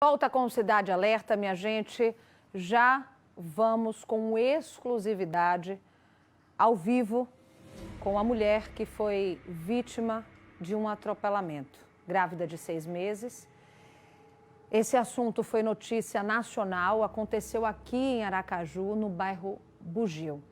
Volta com Cidade Alerta, minha gente. Já vamos com exclusividade ao vivo com a mulher que foi vítima de um atropelamento, grávida de 6 meses. Esse assunto foi notícia nacional, aconteceu aqui em Aracaju, no bairro Bugio.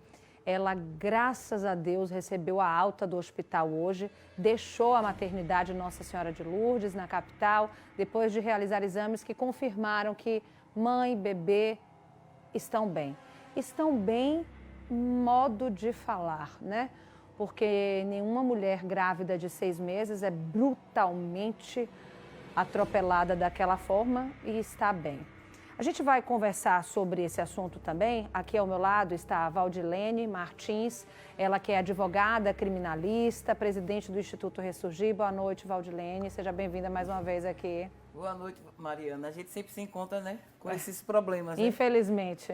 Ela, graças a Deus, recebeu a alta do hospital hoje, deixou a maternidade Nossa Senhora de Lourdes, na capital, depois de realizar exames que confirmaram que mãe e bebê estão bem. Estão bem, modo de falar, né? Porque nenhuma mulher grávida de 6 meses é brutalmente atropelada daquela forma e está bem. A gente vai conversar sobre esse assunto também. Aqui ao meu lado está a Valdilene Martins, ela que é advogada criminalista, presidente do Instituto Ressurgir. Boa noite, Valdilene. Seja bem-vinda mais uma vez aqui. Boa noite, Mariana. A gente sempre se encontra, né, com esses problemas, né? Infelizmente.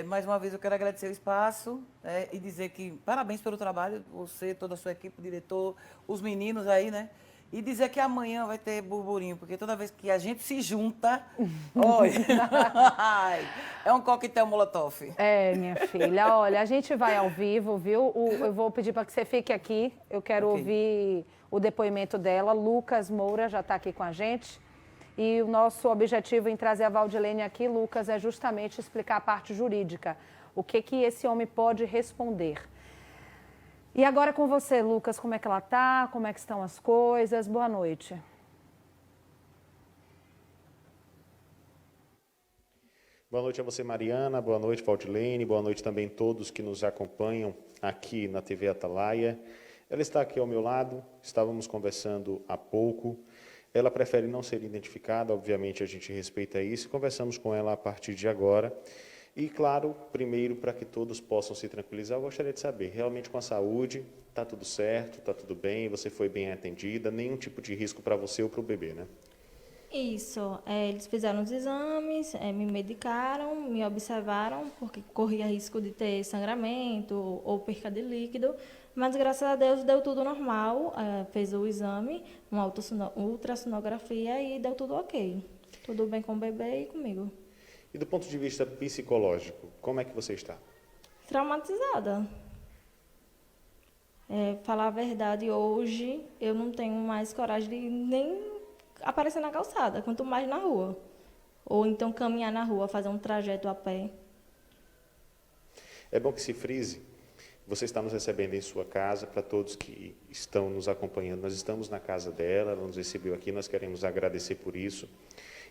Mais uma vez eu quero agradecer o espaço e dizer que parabéns pelo trabalho, você, toda a sua equipe, o diretor, os meninos aí, né? E dizer que amanhã vai ter burburinho, porque toda vez que a gente se junta, olha, é um coquetel molotov. É, minha filha, olha, a gente vai ao vivo, viu? Eu vou pedir para que você fique aqui, eu quero ouvir o depoimento dela. Lucas Moura já está aqui com a gente. E o nosso objetivo em trazer a Valdilene aqui, Lucas, é justamente explicar a parte jurídica. O que esse homem pode responder. E agora com você, Lucas, como é que ela está? Como é que estão as coisas? Boa noite. Boa noite a você, Mariana. Boa noite, Valdilene. Boa noite também a todos que nos acompanham aqui na TV Atalaia. Ela está aqui ao meu lado, estávamos conversando há pouco. Ela prefere não ser identificada, obviamente a gente respeita isso. Conversamos com ela a partir de agora. E, claro, primeiro, para que todos possam se tranquilizar, eu gostaria de saber, realmente com a saúde, está tudo certo, está tudo bem, você foi bem atendida, nenhum tipo de risco para você ou para o bebê, né? Isso, eles fizeram os exames, me medicaram, me observaram, porque corria risco de ter sangramento ou perca de líquido, mas graças a Deus deu tudo normal, fez o exame, uma ultrassonografia e deu tudo ok. Tudo bem com o bebê e comigo. E do ponto de vista psicológico, como é que você está? Traumatizada. Falar a verdade, hoje eu não tenho mais coragem de nem aparecer na calçada, quanto mais na rua. Ou então caminhar na rua, fazer um trajeto a pé. É bom que se frise. Você está nos recebendo em sua casa, para todos que estão nos acompanhando. Nós estamos na casa dela, ela nos recebeu aqui, nós queremos agradecer por isso.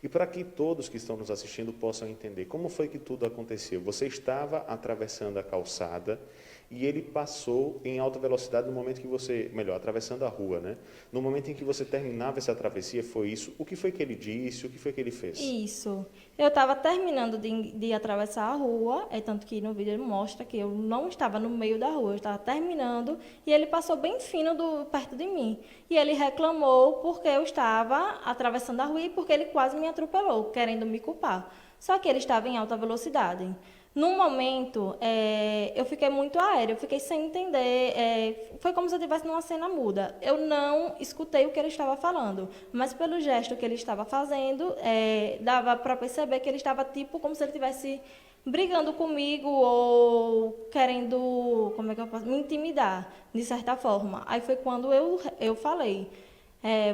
E para que todos que estão nos assistindo possam entender como foi que tudo aconteceu. Você estava atravessando a calçada e ele passou em alta velocidade no momento que você, melhor, atravessando a rua, né? No momento em que você terminava essa travessia, foi isso? O que foi que ele disse? O que foi que ele fez? Isso. Eu estava terminando de atravessar a rua, tanto que no vídeo ele mostra que eu não estava no meio da rua, eu estava terminando e ele passou bem fino perto de mim. E ele reclamou porque eu estava atravessando a rua e porque ele quase me atropelou, querendo me culpar. Só que ele estava em alta velocidade. No momento, eu fiquei muito aérea, eu fiquei sem entender, foi como se eu estivesse numa cena muda. Eu não escutei o que ele estava falando, mas pelo gesto que ele estava fazendo, dava para perceber que ele estava tipo como se ele estivesse brigando comigo ou querendo, como é que eu posso, me intimidar, de certa forma. Aí foi quando eu falei,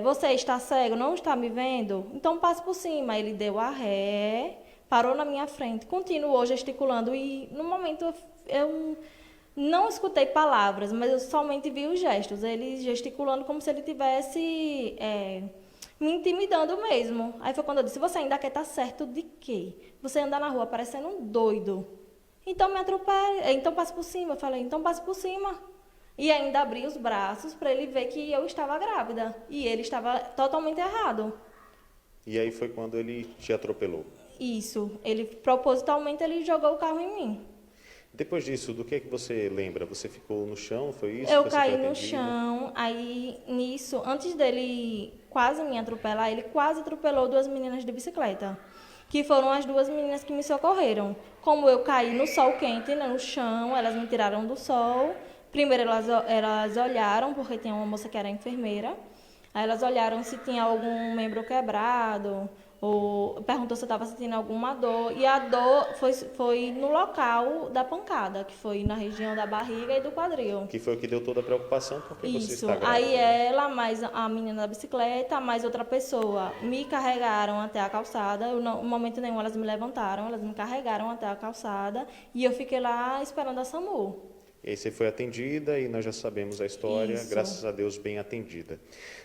você está cego, não está me vendo? Então passe por cima. Ele deu a ré, parou na minha frente, continuou gesticulando e no momento eu não escutei palavras, mas eu somente vi os gestos, ele gesticulando como se ele tivesse me intimidando mesmo. Aí foi quando eu disse, você ainda quer estar certo de quê? Você anda na rua parecendo um doido. Então me atropele, então passe por cima. Eu falei, então passe por cima. E ainda abri os braços para ele ver que eu estava grávida e ele estava totalmente errado. E aí foi quando ele te atropelou? Isso, propositalmente ele jogou o carro em mim. Depois disso, do que você lembra? Você ficou no chão, foi isso? Eu caí no chão, aí nisso, antes dele quase me atropelar, ele quase atropelou 2 meninas de bicicleta, que foram as 2 meninas que me socorreram. Como eu caí no sol quente, né, no chão, elas me tiraram do sol. Primeiro elas olharam, porque tinha uma moça que era enfermeira, aí elas olharam se tinha algum membro quebrado, ou perguntou se eu estava sentindo alguma dor, e a dor foi no local da pancada, que foi na região da barriga e do quadril. Que foi o que deu toda a preocupação, porque você Isso, está grávida. aí ela, mais a menina da bicicleta, mais outra pessoa, me carregaram até a calçada, no momento nenhum elas me levantaram, elas me carregaram até a calçada, e eu fiquei lá esperando a SAMU. E aí você foi atendida e nós já sabemos a história, Isso. graças a Deus bem atendida.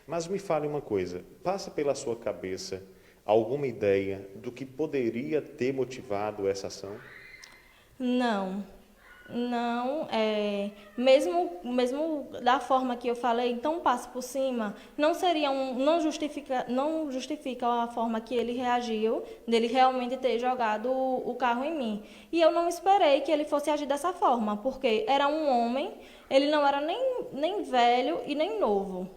Mas me fale uma coisa, passa pela sua cabeça alguma ideia do que poderia ter motivado essa ação? Não, mesmo da forma que eu falei, então passo por cima, não justifica a forma que ele reagiu, dele realmente ter jogado o carro em mim. E eu não esperei que ele fosse agir dessa forma, porque era um homem, ele não era nem velho e nem novo.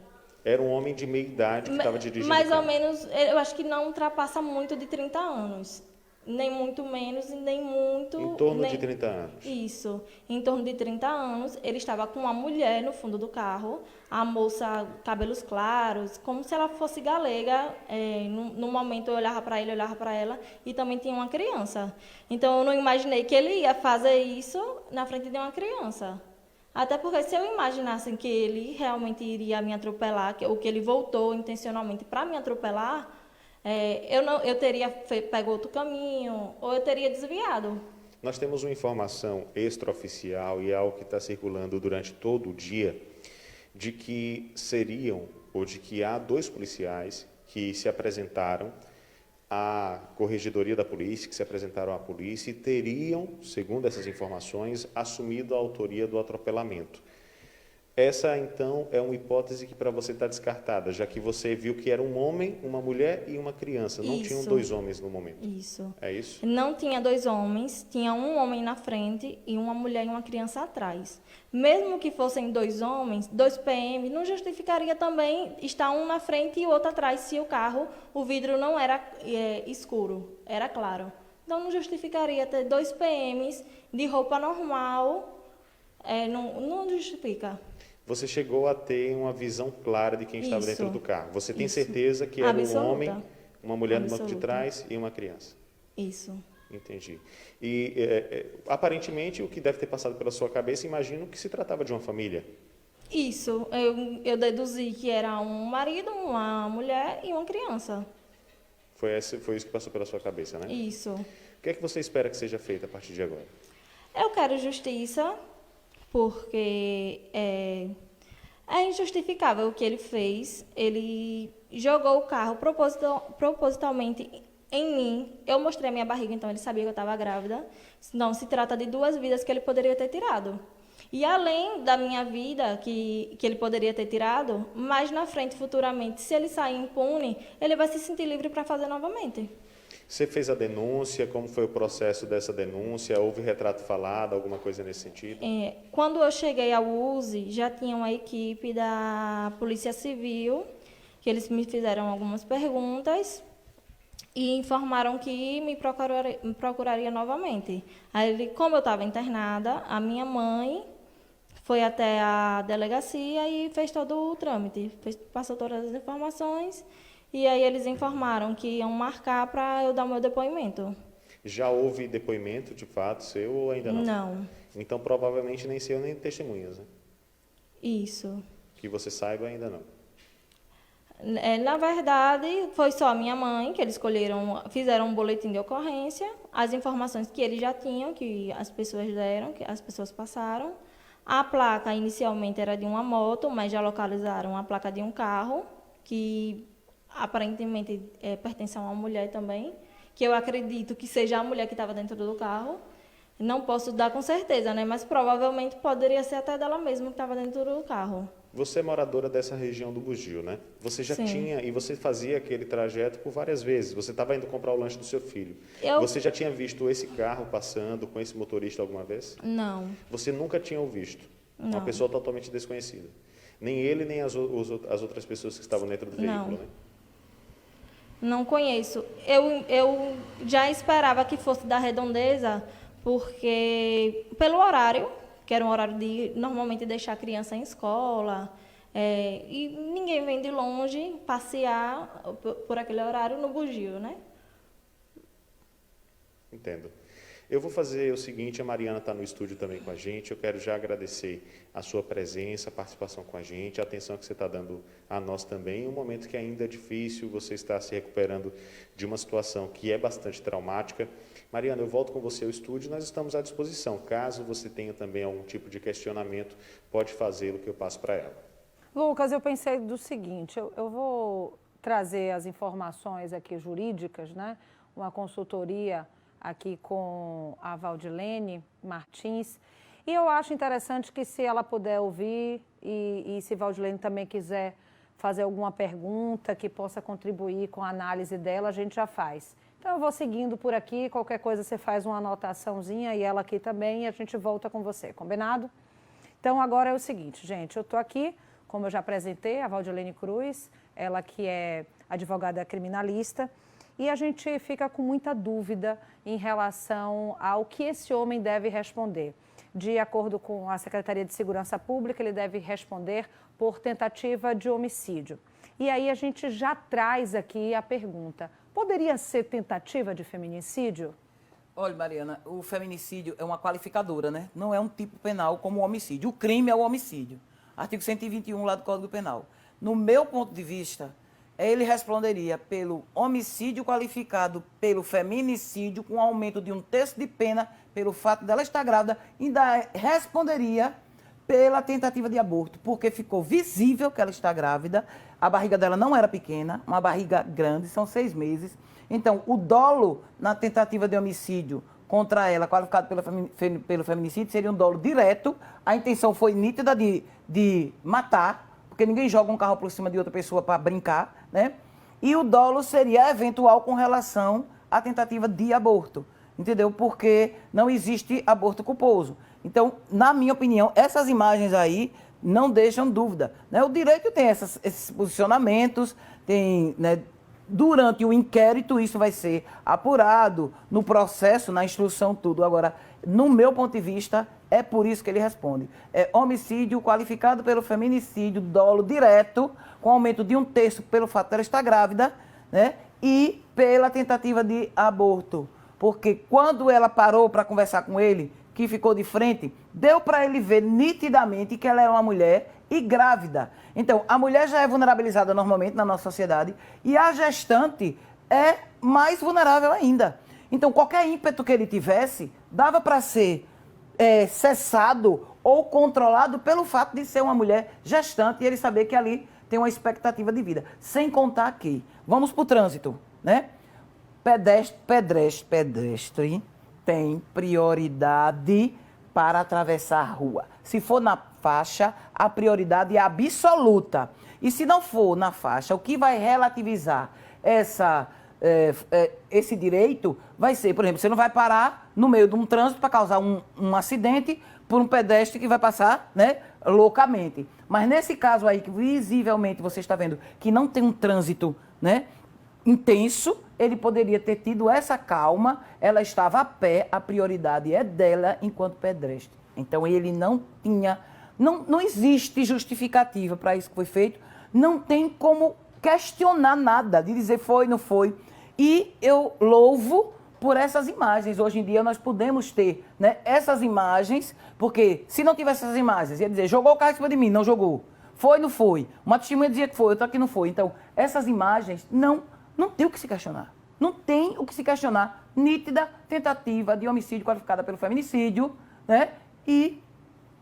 Era um homem de meia idade que estava dirigindo Mais o carro. ou menos, eu acho que não ultrapassa muito de 30 anos. Nem muito menos e nem muito... Em torno nem... de 30 anos. Isso, em torno de 30 anos. Ele estava com uma mulher no fundo do carro, a moça, cabelos claros, como se ela fosse galega. No momento eu olhava para ele, olhava para ela, e também tinha uma criança. Então eu não imaginei que ele ia fazer isso na frente de uma criança. Até porque se eu imaginasse que ele realmente iria me atropelar, ou que ele voltou intencionalmente para me atropelar, eu teria pego outro caminho, ou eu teria desviado. Nós temos uma informação extraoficial e é algo que está circulando durante todo o dia, de que há 2 policiais que se apresentaram à corregedoria da polícia, que se apresentaram à polícia e teriam, segundo essas informações, assumido a autoria do atropelamento. Essa, então, é uma hipótese que para você está descartada, já que você viu que era um homem, uma mulher e uma criança. Não tinham 2 homens no momento. Isso. É isso? Não tinha 2 homens, tinha um homem na frente e uma mulher e uma criança atrás. Mesmo que fossem 2 homens, 2 PM, não justificaria também estar um na frente e o outro atrás, se o vidro não era escuro, era claro. Então, não justificaria ter 2 PMs de roupa normal, não justifica. Você chegou a ter uma visão clara de quem estava dentro do carro. Você tem certeza que era um homem, uma mulher no banco de trás e uma criança? Isso. Entendi. E, aparentemente, o que deve ter passado pela sua cabeça, imagino que se tratava de uma família. Isso. Eu deduzi que era um marido, uma mulher e uma criança. Foi isso que passou pela sua cabeça, né? Isso. O que é que você espera que seja feito a partir de agora? Eu quero justiça, porque é injustificável o que ele fez. Ele jogou o carro propositalmente em mim. Eu mostrei a minha barriga, então ele sabia que eu estava grávida. Não se trata de 2 vidas que ele poderia ter tirado. E além da minha vida, que ele poderia ter tirado, mais na frente, futuramente, se ele sair impune, ele vai se sentir livre para fazer novamente. Você fez a denúncia? Como foi o processo dessa denúncia? Houve retrato falado, alguma coisa nesse sentido? Quando eu cheguei ao USE, já tinha uma equipe da Polícia Civil, que eles me fizeram algumas perguntas e informaram que me procuraria novamente. Aí, como eu estava internada, a minha mãe foi até a delegacia e fez todo o trâmite, passou todas as informações. E aí eles informaram que iam marcar para eu dar o meu depoimento. Já houve depoimento, de fato, seu ou ainda não? Não. Então, provavelmente, nem seu nem testemunhas, né? Isso. Que você saiba, ainda não. Na verdade, foi só a minha mãe que eles fizeram um boletim de ocorrência, as informações que eles já tinham, que as pessoas deram, que as pessoas passaram. A placa inicialmente era de uma moto, mas já localizaram a placa de um carro, que aparentemente pertence a uma mulher também, que eu acredito que seja a mulher que estava dentro do carro. Não posso dar com certeza, né? Mas provavelmente poderia ser até dela mesma que estava dentro do carro. Você é moradora dessa região do Bugio, né? Você já tinha, e você fazia aquele trajeto por várias vezes. Você estava indo comprar o lanche do seu filho. Você já tinha visto esse carro passando com esse motorista alguma vez? Não. Você nunca tinha o visto? Não. Uma pessoa totalmente desconhecida. Nem ele, nem as outras pessoas que estavam dentro do veículo, né? Não conheço. Eu já esperava que fosse da Redondeza, porque pelo horário, que era um horário de normalmente deixar a criança em escola, e ninguém vem de longe passear por aquele horário no Bugio, né? Entendo. Eu vou fazer o seguinte, a Mariana está no estúdio também com a gente, eu quero já agradecer a sua presença, a participação com a gente, a atenção que você está dando a nós também, um momento que ainda é difícil, você está se recuperando de uma situação que é bastante traumática. Mariana, eu volto com você ao estúdio, nós estamos à disposição, caso você tenha também algum tipo de questionamento, pode fazê-lo que eu passo para ela. Lucas, eu pensei do seguinte, eu vou trazer as informações aqui jurídicas, né? Uma consultoria aqui com a Valdilene Martins. E eu acho interessante que se ela puder ouvir e se Valdilene também quiser fazer alguma pergunta que possa contribuir com a análise dela, a gente já faz. Então eu vou seguindo por aqui, qualquer coisa você faz uma anotaçãozinha e ela aqui também e a gente volta com você, combinado? Então agora é o seguinte, gente, eu estou aqui, como eu já apresentei, a Valdilene Cruz, ela que é advogada criminalista, e a gente fica com muita dúvida em relação ao que esse homem deve responder. De acordo com a Secretaria de Segurança Pública, ele deve responder por tentativa de homicídio. E aí a gente já traz aqui a pergunta, poderia ser tentativa de feminicídio? Olha, Mariana, o feminicídio é uma qualificadora, né? Não é um tipo penal como o homicídio. O crime é o homicídio. Artigo 121 lá do Código Penal. No meu ponto de vista, ele responderia pelo homicídio qualificado pelo feminicídio com aumento de 1/3 de pena pelo fato dela estar grávida e ainda responderia pela tentativa de aborto, porque ficou visível que ela está grávida, a barriga dela não era pequena, uma barriga grande, são 6 meses. Então, o dolo na tentativa de homicídio contra ela, qualificado pelo feminicídio, seria um dolo direto, a intenção foi nítida de matar, porque ninguém joga um carro por cima de outra pessoa para brincar, né? E o dolo seria eventual com relação à tentativa de aborto, entendeu? Porque não existe aborto culposo. Então, na minha opinião, essas imagens aí não deixam dúvida, né? O direito tem esses posicionamentos, tem, né, durante o inquérito isso vai ser apurado, no processo, na instrução, tudo. Agora, no meu ponto de vista, é por isso que ele responde. É homicídio qualificado pelo feminicídio, dolo direto, com aumento de 1/3 pelo fato de ela estar grávida, né? E pela tentativa de aborto. Porque quando ela parou para conversar com ele, que ficou de frente, deu para ele ver nitidamente que ela era uma mulher e grávida. Então, a mulher já é vulnerabilizada normalmente na nossa sociedade e a gestante é mais vulnerável ainda. Então, qualquer ímpeto que ele tivesse, dava para ser cessado ou controlado pelo fato de ser uma mulher gestante e ele saber que ali tem uma expectativa de vida. Sem contar que, vamos para o trânsito, né? Pedestre tem prioridade para atravessar a rua. Se for na faixa, a prioridade é absoluta. E se não for na faixa, o que vai relativizar esse direito vai ser, por exemplo, você não vai parar no meio de um trânsito para causar um acidente por um pedestre que vai passar, né, loucamente. Mas nesse caso aí, que visivelmente você está vendo que não tem um trânsito, né, intenso, ele poderia ter tido essa calma, ela estava a pé, a prioridade é dela enquanto pedestre. Então ele não tinha, não existe justificativa para isso que foi feito, não tem como questionar nada, de dizer foi, não foi. E eu louvo por essas imagens. Hoje em dia nós podemos ter, né, essas imagens, porque se não tivesse essas imagens, ia dizer, jogou o carro em cima de mim, não jogou. Foi, não foi. Uma testemunha dizia que foi, outra que não foi. Então, essas imagens não tem o que se questionar. Não tem o que se questionar. Nítida tentativa de homicídio qualificada pelo feminicídio, né, e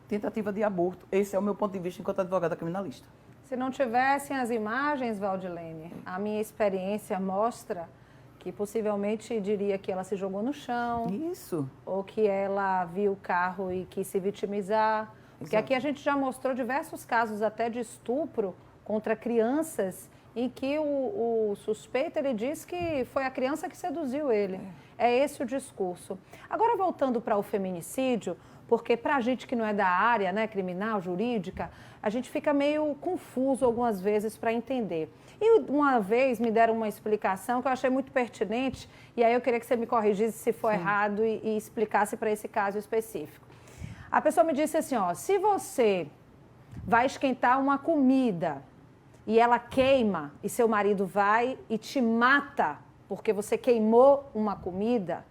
tentativa de aborto. Esse é o meu ponto de vista enquanto advogada criminalista. Se não tivessem as imagens, Valdilene, a minha experiência mostra que possivelmente diria que ela se jogou no chão. Isso. Ou que ela viu o carro e quis se vitimizar. Porque aqui a gente já mostrou diversos casos até de estupro contra crianças em que o suspeito ele diz que foi a criança que seduziu ele. É esse o discurso. Agora, voltando para o feminicídio, porque para a gente que não é da área, né, criminal, jurídica, a gente fica meio confuso algumas vezes para entender. E uma vez me deram uma explicação que eu achei muito pertinente, e aí eu queria que você me corrigisse se for errado e explicasse para esse caso específico. A pessoa me disse assim, ó, se você vai esquentar uma comida e ela queima, e seu marido vai e te mata porque você queimou uma comida,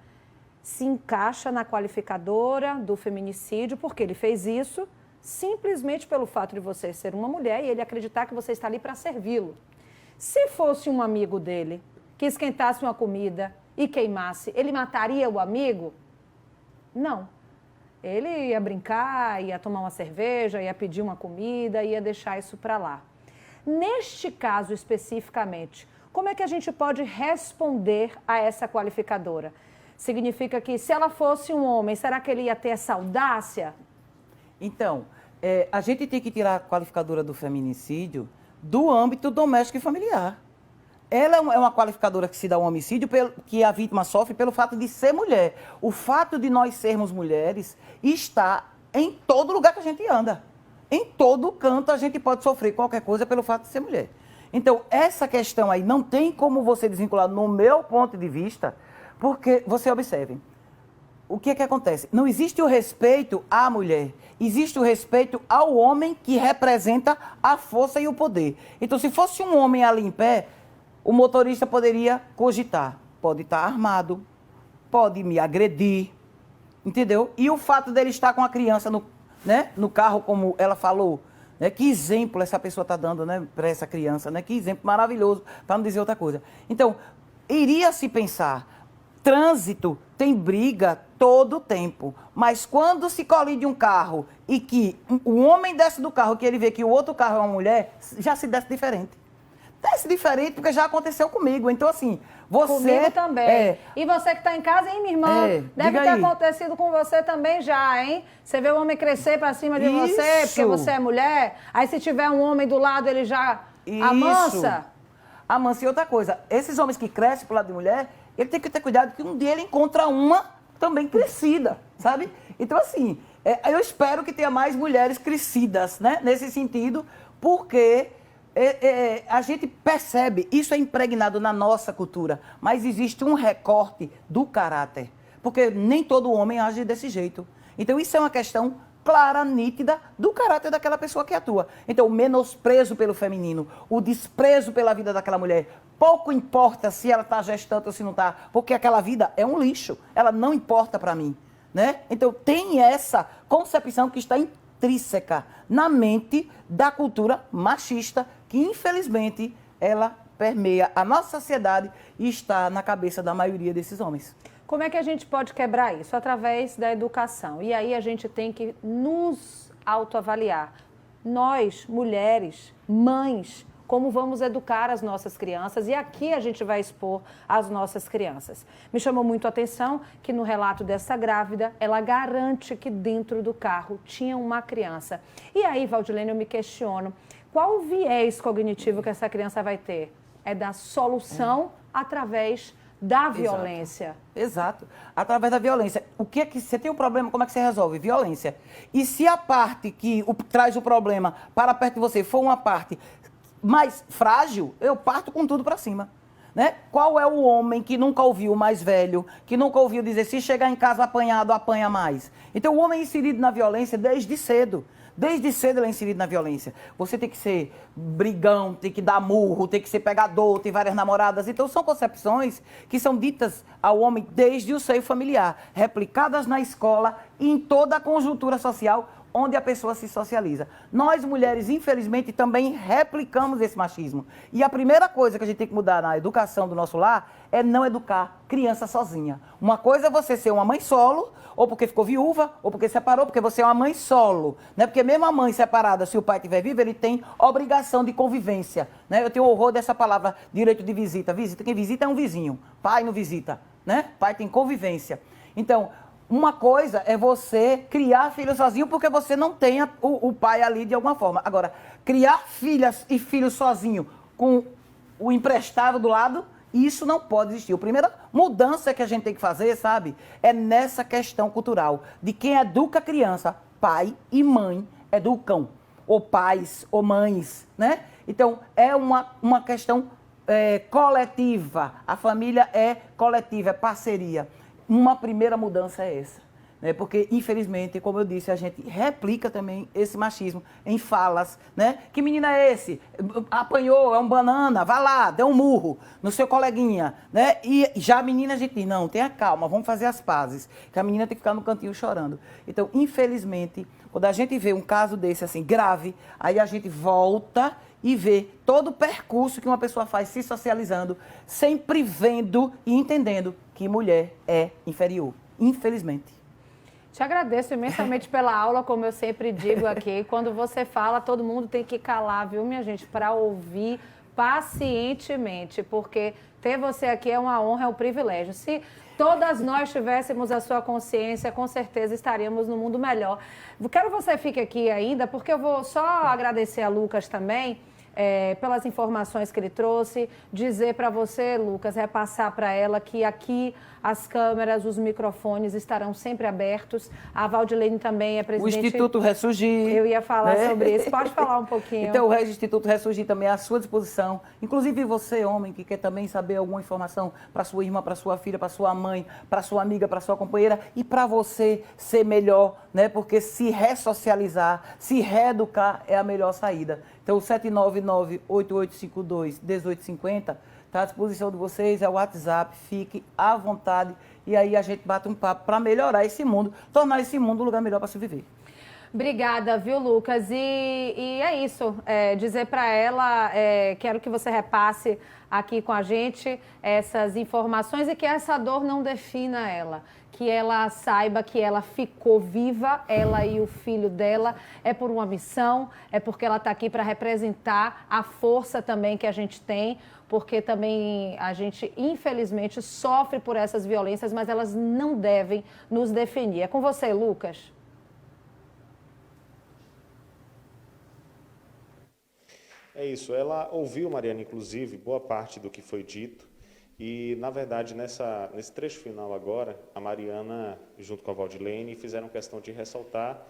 se encaixa na qualificadora do feminicídio, porque ele fez isso simplesmente pelo fato de você ser uma mulher e ele acreditar que você está ali para servi-lo. Se fosse um amigo dele que esquentasse uma comida e queimasse, ele mataria o amigo? Não. Ele ia brincar, ia tomar uma cerveja, ia pedir uma comida, ia deixar isso para lá. Neste caso especificamente, como é que a gente pode responder a essa qualificadora? Significa que se ela fosse um homem, será que ele ia ter essa audácia? Então, a gente tem que tirar a qualificadora do feminicídio do âmbito doméstico e familiar. Ela é uma qualificadora que se dá um homicídio que a vítima sofre pelo fato de ser mulher. O fato de nós sermos mulheres está em todo lugar que a gente anda. Em todo canto a gente pode sofrer qualquer coisa pelo fato de ser mulher. Então, essa questão aí não tem como você desvincular no meu ponto de vista, porque, você observe, o que é que acontece? Não existe o respeito à mulher, existe o respeito ao homem que representa a força e o poder. Então, se fosse um homem ali em pé, o motorista poderia cogitar, pode estar armado, pode me agredir, entendeu? E o fato dele estar com a criança no carro, como ela falou, né? Que exemplo essa pessoa está dando, né, para essa criança, né? Que exemplo maravilhoso, para não dizer outra coisa. Então, iria se pensar, trânsito tem briga todo o tempo, mas quando se colide um carro e que o homem desce do carro, que ele vê que o outro carro é uma mulher, já se desce diferente. Desce diferente porque já aconteceu comigo. Então, assim, você... Comigo também. E você que está em casa, hein, minha irmã? Deve ter acontecido com você também já, hein? Você vê o homem crescer para cima de você, porque você é mulher. Aí, se tiver um homem do lado, ele já amansa. Amansa. E outra coisa, esses homens que crescem pro lado de mulher, ele tem que ter cuidado que um dia ele encontra uma também crescida, sabe? Então, assim, eu espero que tenha mais mulheres crescidas, né? Nesse sentido, porque... a gente percebe, isso é impregnado na nossa cultura, mas existe um recorte do caráter, porque nem todo homem age desse jeito. Então, isso é uma questão clara, nítida, do caráter daquela pessoa que atua. Então, o menosprezo pelo feminino, o desprezo pela vida daquela mulher, pouco importa se ela está gestante ou se não está, porque aquela vida é um lixo, ela não importa para mim, né? Então, tem essa concepção que está intrínseca na mente da cultura machista, que infelizmente ela permeia a nossa sociedade e está na cabeça da maioria desses homens. Como é que a gente pode quebrar isso? Através da educação. E aí a gente tem que nos autoavaliar. Nós, mulheres, mães, como vamos educar as nossas crianças, e aqui a gente vai expor as nossas crianças. Me chamou muito a atenção que no relato dessa grávida, ela garante que dentro do carro tinha uma criança. E aí, Valdilene, eu me questiono, qual o viés cognitivo que essa criança vai ter? É da solução através da violência. Exato. Através da violência. O que é que você tem um problema, como é que você resolve? Violência. E se a parte que traz o problema para perto de você for uma parte mais frágil, eu parto com tudo para cima. Né? Qual é o homem que nunca ouviu o mais velho, que nunca ouviu dizer, se chegar em casa apanhado, apanha mais? Então, o homem é inserido na violência desde cedo. Desde cedo ele é inserido na violência. Você tem que ser brigão, tem que dar murro, tem que ser pegador, tem várias namoradas. Então, são concepções que são ditas ao homem desde o seio familiar, replicadas na escola e em toda a conjuntura social onde a pessoa se socializa. Nós, mulheres, infelizmente, também replicamos esse machismo. E a primeira coisa que a gente tem que mudar na educação do nosso lar é não educar criança sozinha. Uma coisa é você ser uma mãe solo, ou porque ficou viúva, ou porque separou, porque você é uma mãe solo. Né? Porque mesmo a mãe separada, se o pai estiver vivo, ele tem obrigação de convivência. Né? Eu tenho horror dessa palavra, direito de visita. Visita, quem visita é um vizinho. Pai não visita. Né? Pai tem convivência. Então, uma coisa é você criar filhos sozinho porque você não tem o pai ali de alguma forma. Agora, criar filhas e filhos sozinho com o emprestado do lado, isso não pode existir. A primeira mudança que a gente tem que fazer, sabe, é nessa questão cultural de quem educa a criança. Pai e mãe educam, ou pais ou mães, né? Então, é uma questão coletiva. A família é coletiva, é parceria. Uma primeira mudança é essa. né? Porque, infelizmente, como eu disse, a gente replica também esse machismo em falas, né? Que menino é esse? Apanhou, é um banana, vá lá, dê um murro no seu coleguinha, né? E já a menina, a gente diz, não, tenha calma, vamos fazer as pazes, que a menina tem que ficar no cantinho chorando. Então, infelizmente, quando a gente vê um caso desse, assim, grave, aí a gente volta e vê todo o percurso que uma pessoa faz se socializando, sempre vendo e entendendo que mulher é inferior, infelizmente. Te agradeço imensamente pela aula, como eu sempre digo aqui. Quando você fala, todo mundo tem que calar, viu, minha gente, para ouvir pacientemente, porque ter você aqui é uma honra, é um privilégio. Se todas nós tivéssemos a sua consciência, com certeza estaríamos num mundo melhor. Quero que você fique aqui ainda, porque eu vou só agradecer a Lucas também, pelas informações que ele trouxe, dizer para você, Lucas, repassar para ela que aqui as câmeras, os microfones estarão sempre abertos. A Valdilene também é presidente... O Instituto Ressurgir. Eu ia falar sobre isso. Pode falar um pouquinho. Então, o Instituto Ressurgir também é à sua disposição. Inclusive você, homem, que quer também saber alguma informação para sua irmã, para sua filha, para sua mãe, para sua amiga, para sua companheira e para você ser melhor, né? Porque se ressocializar, se reeducar é a melhor saída. Então, o 799-8852-1850 está à disposição de vocês, é o WhatsApp, fique à vontade e aí a gente bate um papo para melhorar esse mundo, tornar esse mundo um lugar melhor para se viver. Obrigada, viu, Lucas? E é isso, dizer para ela, quero que você repasse aqui com a gente essas informações e que essa dor não defina ela. Que ela saiba que ela ficou viva, ela e o filho dela, é por uma missão, é porque ela está aqui para representar a força também que a gente tem, porque também a gente, infelizmente, sofre por essas violências, mas elas não devem nos definir. É com você, Lucas. É isso, ela ouviu, Mariana, inclusive, boa parte do que foi dito. E, na verdade, nesse trecho final agora, a Mariana, junto com a Valdilene, fizeram questão de ressaltar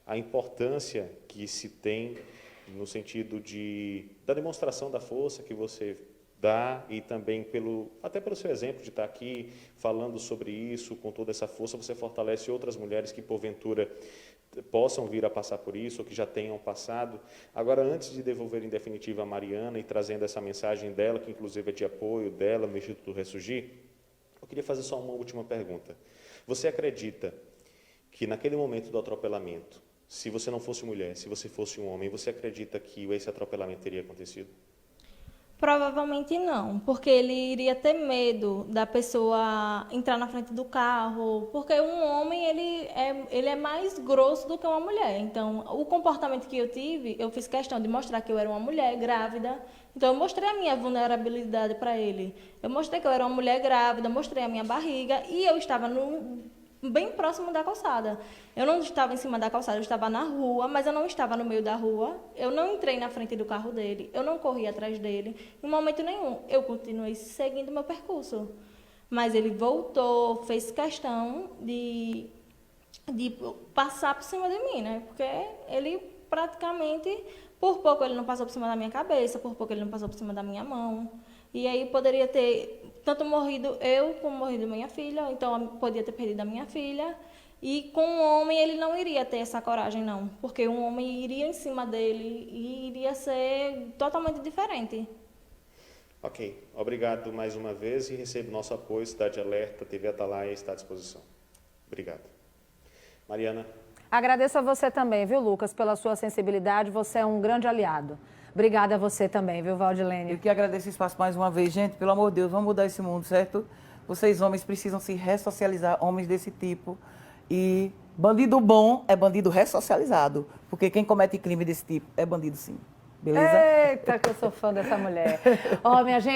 a importância que se tem no sentido da demonstração da força que você dá e também até pelo seu exemplo de estar aqui falando sobre isso, com toda essa força, você fortalece outras mulheres que, porventura, possam vir a passar por isso ou que já tenham passado. Agora, antes de devolver em definitiva a Mariana e trazendo essa mensagem dela, que inclusive é de apoio dela no Instituto Ressurgir, eu queria fazer só uma última pergunta. Você acredita que naquele momento do atropelamento, se você não fosse mulher, se você fosse um homem, você acredita que esse atropelamento teria acontecido? Provavelmente não, porque ele iria ter medo da pessoa entrar na frente do carro, porque um homem ele é mais grosso do que uma mulher. Então, o comportamento que eu tive, eu fiz questão de mostrar que eu era uma mulher grávida. Então, eu mostrei a minha vulnerabilidade para ele. Eu mostrei que eu era uma mulher grávida, mostrei a minha barriga e eu estava bem próximo da calçada. Eu não estava em cima da calçada, eu estava na rua, mas eu não estava no meio da rua. Eu não entrei na frente do carro dele, eu não corri atrás dele. Em momento nenhum, eu continuei seguindo meu percurso. Mas ele voltou, fez questão de passar por cima de mim, né? Porque ele praticamente, por pouco ele não passou por cima da minha cabeça, por pouco ele não passou por cima da minha mão. E aí poderia ter tanto morrido eu como morrido minha filha, então eu podia ter perdido a minha filha. E com um homem ele não iria ter essa coragem, não. Porque um homem iria em cima dele e iria ser totalmente diferente. Ok, obrigado mais uma vez e recebo nosso apoio, Cidade Alerta, TV Atalaia está à disposição. Obrigado. Mariana. Agradeço a você também, viu, Lucas, pela sua sensibilidade, você é um grande aliado. Obrigada a você também, viu, Valdilene? Eu que agradeço o espaço mais uma vez. Gente, pelo amor de Deus, vamos mudar esse mundo, certo? Vocês, homens, precisam se ressocializar, homens desse tipo. E bandido bom é bandido ressocializado. Porque quem comete crime desse tipo é bandido, sim. Beleza? Eita, que eu sou fã dessa mulher. Ó, minha gente.